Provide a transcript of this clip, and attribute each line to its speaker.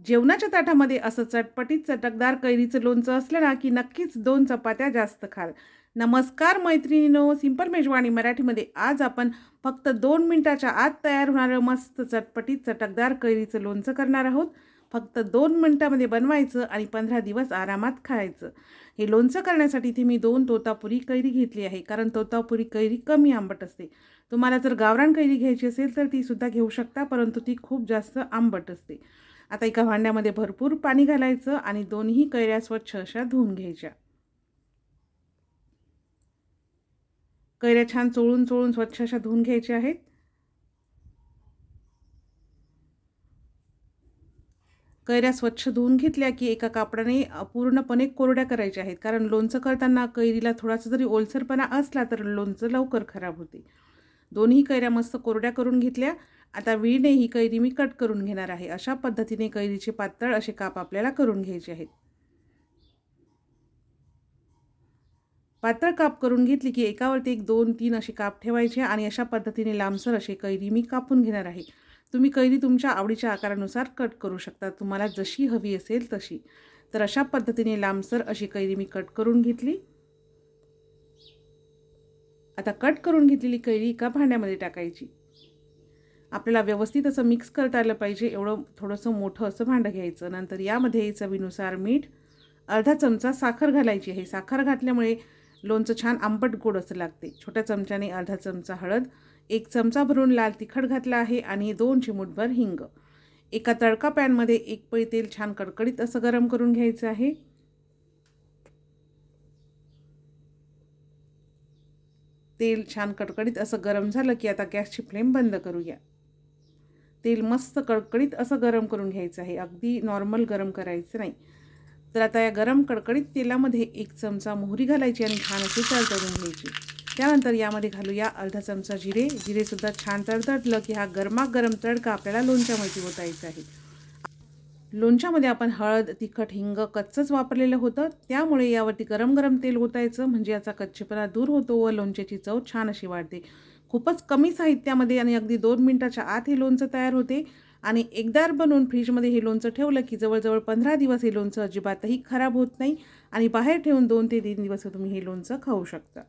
Speaker 1: जेवणाच्या ताटामध्ये असं चटपटीत चटकदार कैरीचं लोणचं असलं ना, की नक्कीच 2 चपात्या जास्त खाल. नमस्कार मैत्रिणींनो, सिंपल मेजवानी मराठीमध्ये आज आपण फक्त 2 मिनिटाच्या आत तयार होणारं मस्त चटपटीत चटकदार कैरीचं लोणचं करणार आहोत. फक्त 2 मिनिटामध्ये बनवायचं आणि 15 दिवस आरामात खायचं. हे लोणचं करण्यासाठी इथे मी 2 तोतापुरी कैरी घेतली आहे, कारण तोतापुरी कैरी कमी आंबट असते. तुम्हाला जर गावरान कैरी घ्यायची असेल तर ती सुद्धा घेऊ शकता, परंतु ती खूप जास्त आंबट असते. आता एका भांड्यामध्ये भरपूर पाणी घालायचं आणि दोन्ही कैऱ्या स्वच्छ अशा धुवून घ्यायच्या. कैऱ्या छान चोळून चोळून स्वच्छ अशा धुवून घ्यायच्या आहेत. कैऱ्या स्वच्छ धुवून घेतल्या की एका कापडाने पूर्णपणे कोरड्या करायच्या आहेत, कारण लोणचं करताना कैरीला थोडासा जरी ओलसरपणा असला तर लोणचं लवकर खराब होते. दोन्ही कैऱ्या मस्त कोरड्या करून घेतल्या. आता विळीने ही कैरी मी कट करून घेणार आहे. अशा पद्धतीने कैरीचे पातळ असे काप आपल्याला करून घ्यायचे आहेत. पातळ काप करून घेतली की एकावरती एक 2-3 असे काप ठेवायचे आणि अशा पद्धतीने लांबसर अशी कैरी मी कापून घेणार आहे. तुम्ही कैरी तुमच्या आवडीच्या आकारानुसार कट करू शकता, तुम्हाला जशी हवी असेल तशी. तर अशा पद्धतीने लांबसर अशी कैरी मी कट करून घेतली. आता कट करून घेतलेली कैरी एका भांड्यामध्ये टाकायची. आपल्याला व्यवस्थित असं मिक्स करता आलं पाहिजे, एवढं थोडंसं मोठं असं भांडं घ्यायचं. नंतर यामध्ये चवीनुसार मीठ, अर्धा चमचा साखर घालायची आहे. साखर घातल्यामुळे लोणचं छान आंबट गोड असं लागते. छोट्या चमच्याने अर्धा चमचा हळद, 1 चमचा भरून लाल तिखट घातला आहे आणि 2 चिमूटभर हिंग. एका तडका पॅनमध्ये 1 पळी तेल छान कडकडीत असं गरम करून घ्यायचं आहे. तेल छान कडकडीत असं गरम झालं की आता गॅसची फ्लेम बंद करूया. तेल मस्त कडकडीत असं गरम करून घ्यायचं आहे, अगदी नॉर्मल गरम करायचं नाही. तर आता या गरम कडकडीत तेलामध्ये 1 चमचा मोहरी घालायची आणि छान अशी तडतडून घ्यायची. त्यानंतर यामध्ये घालूया अर्धा चमचा जिरे. जिरेसुद्धा छान तडतडलं की हा गरमागरम तडका आपल्याला लोणच्यामध्ये ओतायचा आहे. लोणच्यामध्ये आपण हळद, तिखट, हिंग कच्चंच वापरलेलं होतं, त्यामुळे यावरती गरम गरम तेल ओतायचं, म्हणजे याचा कच्चेपणा दूर होतो व लोणच्याची चव छान अशी वाढते. खूपच कमी साहित्यामध्ये आणि अगदी 2 मिनिटाच्या आत हे लोणचं तयार होते आणि एकदा बनवून फ्रीजमध्ये हे लोणचं ठेवलं की जवळजवळ 15 दिवस हे लोणचं अजिबातही खराब होत नाही आणि बाहेर ठेवून 2 ते 3 दिवस तुम्ही हे लोणचं खाऊ शकता.